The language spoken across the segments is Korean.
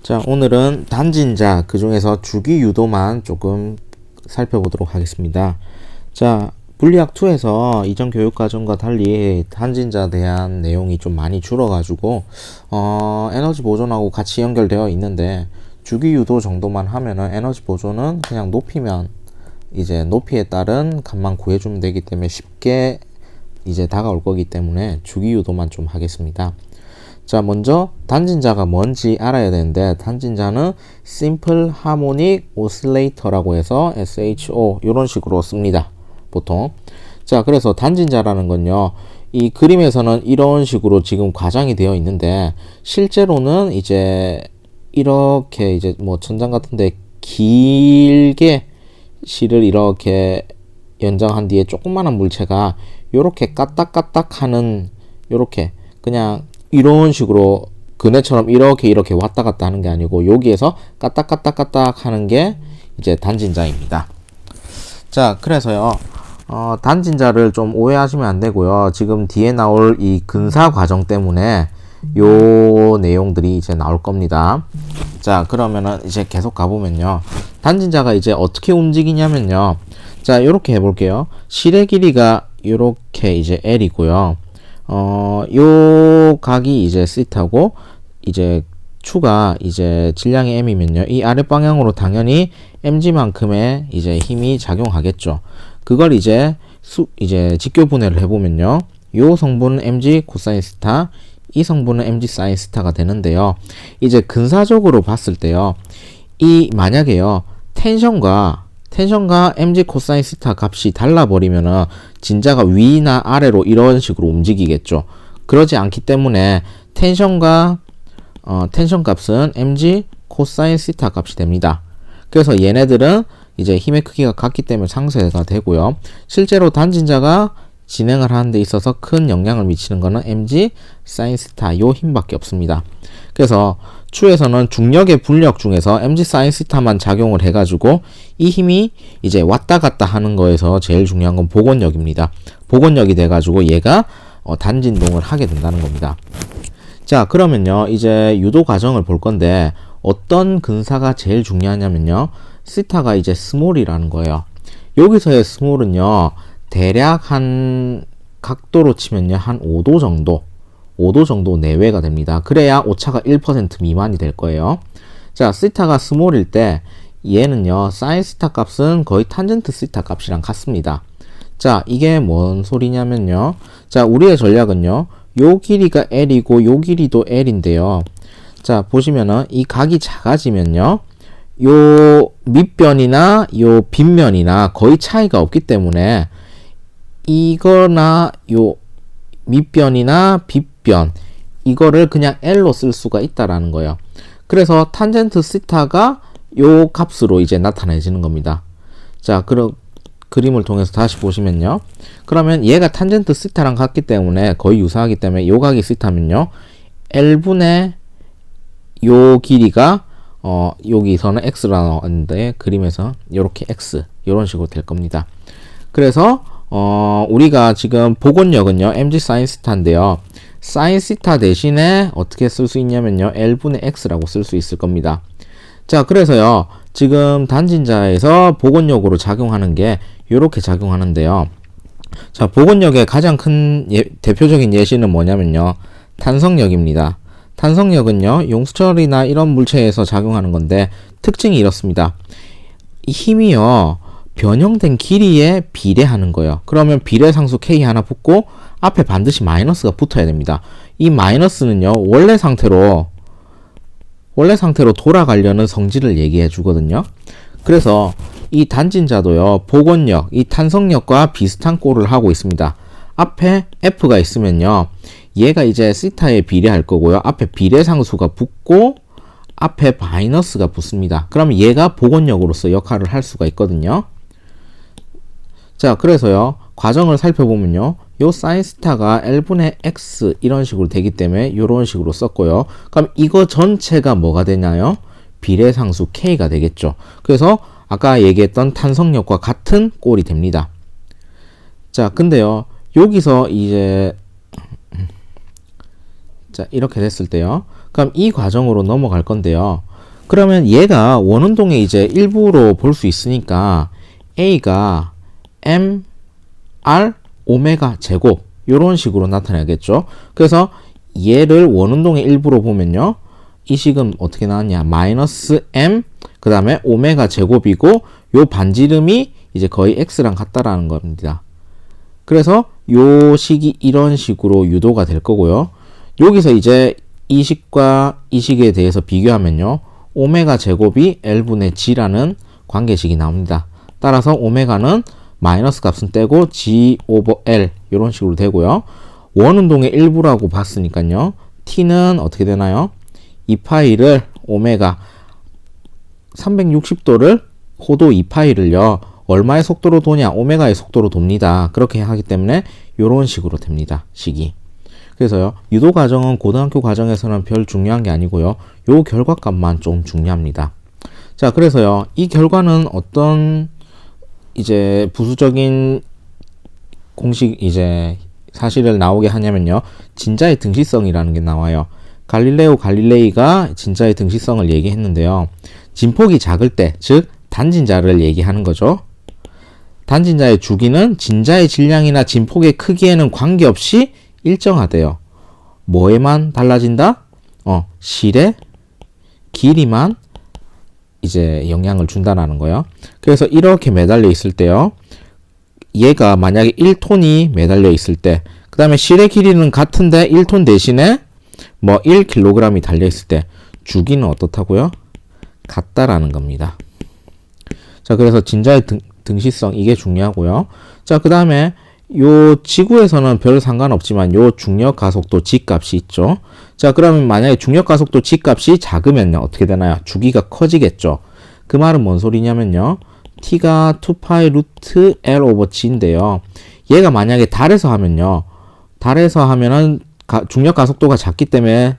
자, 오늘은 단진자, 그 중에서 주기유도만 조금 살펴보도록 하겠습니다. 자, 물리학2에서 이전 교육과정과 달리 단진자에 대한 내용이 좀 많이 줄어가지고, 에너지 보존하고 같이 연결되어 있는데, 주기유도 정도만 하면은 에너지 보존은 그냥 높이면, 이제 높이에 따른 값만 구해주면 되기 때문에 쉽게 이제 다가올 거기 때문에 주기유도만 좀 하겠습니다. 자, 먼저 단진자가 뭔지 알아야 되는데, 단진자는 Simple Harmonic Oscillator라고 해서 SHO 이런 식으로 씁니다, 보통. 자, 그래서 단진자라는 건요, 이 그림에서는 이런 식으로 지금 과장이 되어 있는데, 실제로는 이제 이렇게 이제 뭐 천장 같은데 길게 실을 이렇게 연장한 뒤에 조그마한 물체가 요렇게 까딱까딱 하는, 요렇게 그냥 이런 식으로 그네처럼 이렇게 왔다 갔다 하는 게 아니고, 여기에서 까딱까딱 하는 게 이제 단진자입니다. 자, 그래서요, 단진자를 좀 오해하시면 안 되고요. 지금 뒤에 나올 이 근사 과정 때문에 요 내용들이 이제 나올 겁니다. 자, 그러면은 이제 계속 가보면요, 단진자가 이제 어떻게 움직이냐면요, 자, 요렇게 해볼게요. 실의 길이가 요렇게 이제 L이고요. 요 각이 이제 C타고, 이제 추가 이제 질량이 M이면요, 이 아래 방향으로 당연히 mg만큼의 이제 힘이 작용하겠죠. 그걸 이제 직교 분해를 해보면요, 요 성분은 mg 코사인 스타, 이 성분은 mg 사인 스타가 되는데요. 이제 근사적으로 봤을 때요, 이 만약에요, 텐션과 mg 코사인 스타 값이 달라버리면은 진자가 위나 아래로 이런 식으로 움직이겠죠. 그러지 않기 때문에 텐션 값은 mg 코사인 스타 값이 됩니다. 그래서 얘네들은 이제 힘의 크기가 같기 때문에 상쇄가 되고요. 실제로 단진자가 진행을 하는 데 있어서 큰 영향을 미치는 거는 mg 사인 스타 요 힘밖에 없습니다. 그래서 추에서는 중력의 분력 중에서 mg 사인 스타만 작용을 해가지고 이 힘이 이제 왔다 갔다 하는 거에서 제일 중요한 건 복원력입니다. 복원력이 돼가지고 얘가 단진동을 하게 된다는 겁니다. 자, 그러면요, 이제 유도 과정을 볼 건데, 어떤 근사가 제일 중요하냐면요, 스타가 이제 스몰이라는 거예요. 여기서의 스몰은요, 대략 한 각도로 치면요, 한 5도 정도 내외가 됩니다. 그래야 오차가 1% 미만이 될 거예요. 자, 시타가 스몰일 때 얘는요, 사인 시타 값은 거의 탄젠트 시타 값이랑 같습니다. 자, 이게 뭔 소리냐면요, 자, 우리의 전략은요, 요 길이가 L이고 요 길이도 L인데요. 자, 보시면은 이 각이 작아지면요, 요 밑변이나 요 빗면이나 거의 차이가 없기 때문에 이거나 요 밑변이나 빗변, 이거를 그냥 L로 쓸 수가 있다라는 거예요. 그래서 탄젠트 시타가 요 값으로 이제 나타내지는 겁니다. 자, 그림을 통해서 다시 보시면요, 그러면 얘가 탄젠트 시타랑 같기 때문에 거의 유사하기 때문에 요 각이 시타면요, L분의 요 길이가 여기서는 x라 나왔는데 그림에서 이렇게 x 이런 식으로 될 겁니다. 그래서 우리가 지금 복원력은요, mg 사인 스타인데요, 사인 스타 대신에 어떻게 쓸 수 있냐면요, L분의 x라고 쓸 수 있을 겁니다. 자, 그래서요, 지금 단진자에서 복원력으로 작용하는 게 이렇게 작용하는데요. 자, 복원력의 가장 큰 대표적인 예시는 뭐냐면요, 탄성력입니다. 탄성력은요, 용수철이나 이런 물체에서 작용하는 건데, 특징이 이렇습니다. 이 힘이요, 변형된 길이에 비례하는 거예요. 그러면 비례상수 K 하나 붙고 앞에 반드시 마이너스가 붙어야 됩니다. 이 마이너스는요, 원래 상태로 돌아가려는 성질을 얘기해 주거든요. 그래서 이 단진자도요, 복원력, 이 탄성력과 비슷한 꼴을 하고 있습니다. 앞에 F가 있으면요, 얘가 이제 시타에 비례할 거고요, 앞에 비례상수가 붙고 앞에 마이너스가 붙습니다. 그러면 얘가 복원력으로서 역할을 할 수가 있거든요. 자, 그래서요, 과정을 살펴보면요, 요 사인 스타가 L분의 X 이런 식으로 되기 때문에 이런 식으로 썼고요. 그럼 이거 전체가 뭐가 되나요? 비례상수 K가 되겠죠. 그래서 아까 얘기했던 탄성력과 같은 꼴이 됩니다. 자, 근데요, 여기서 이제 자, 이렇게 됐을 때요, 그럼 이 과정으로 넘어갈 건데요, 그러면 얘가 원운동의 이제 일부로 볼 수 있으니까 A가 M, R, 오메가 제곱 이런 식으로 나타나겠죠. 그래서 얘를 원운동의 일부로 보면요. 이 식은 어떻게 나왔냐? 마이너스 M 그 다음에 오메가 제곱이고 요 반지름이 이제 거의 X랑 같다라는 겁니다. 그래서 요 식이 이런 식으로 유도가 될 거고요. 여기서 이제 이 식과 이 식에 대해서 비교하면요. 오메가 제곱이 L분의 G라는 관계식이 나옵니다. 따라서 오메가는 마이너스 값은 떼고 G 오버 L 이런 식으로 되고요. 원운동의 일부라고 봤으니까요. T는 어떻게 되나요? 2파이를 오메가 360도를 호도 2파이를요. 얼마의 속도로 도냐? 오메가의 속도로 돕니다. 그렇게 하기 때문에 이런 식으로 됩니다. 식이. 그래서요. 유도 과정은 고등학교 과정에서는 별 중요한 게 아니고요. 요 결과값만 좀 중요합니다. 자, 그래서요. 이 결과는 어떤 이제 부수적인 공식 이제 사실을 나오게 하냐면요. 진자의 등시성이라는 게 나와요. 갈릴레오 갈릴레이가 진자의 등시성을 얘기했는데요. 진폭이 작을 때, 즉 단진자를 얘기하는 거죠. 단진자의 주기는 진자의 질량이나 진폭의 크기에는 관계없이 일정하대요. 뭐에만 달라진다? 실의 길이만 이제 영향을 준다라는 거예요. 그래서 이렇게 매달려 있을 때요. 얘가 만약에 1톤이 매달려 있을 때, 그 다음에 실의 길이는 같은데 1톤 대신에 뭐 1kg이 달려 있을 때 주기는 어떻다고요? 같다라는 겁니다. 자, 그래서 진자의 등시성 이게 중요하고요. 자, 그 다음에 요 지구에서는 별 상관없지만 요 중력 가속도 G 값이 있죠. 자, 그러면 만약에 중력 가속도 G 값이 작으면요. 어떻게 되나요? 주기가 커지겠죠. 그 말은 뭔 소리냐면요. T가 2파이 루트 L 오버 G인데요. 얘가 만약에 달에서 하면요. 달에서 하면은 중력 가속도가 작기 때문에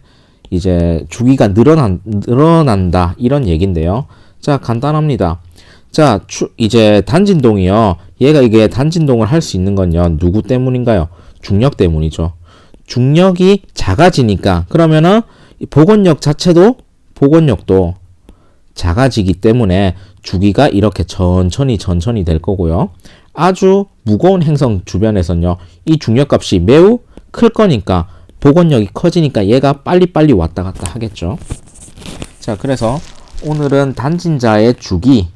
이제 주기가 늘어난다. 이런 얘기인데요. 자, 간단합니다. 자, 이제 단진동이요. 얘가 이게 단진동을 할 수 있는 건요. 누구 때문인가요? 중력 때문이죠. 중력이 작아지니까 그러면은 복원력 자체도 복원력도 작아지기 때문에 주기가 이렇게 천천히 될 거고요. 아주 무거운 행성 주변에서는요. 이 중력값이 매우 클 거니까 복원력이 커지니까 얘가 빨리빨리 왔다 갔다 하겠죠. 자, 그래서 오늘은 단진자의 주기를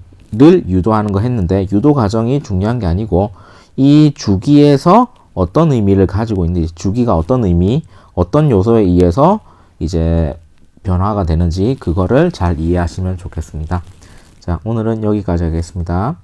유도하는 거 했는데 유도 과정이 중요한 게 아니고 이 주기에서 어떤 의미를 가지고 있는지, 주기가 어떤 의미, 어떤 요소에 의해서 이제 변화가 되는지 그거를 잘 이해하시면 좋겠습니다. 자, 오늘은 여기까지 하겠습니다.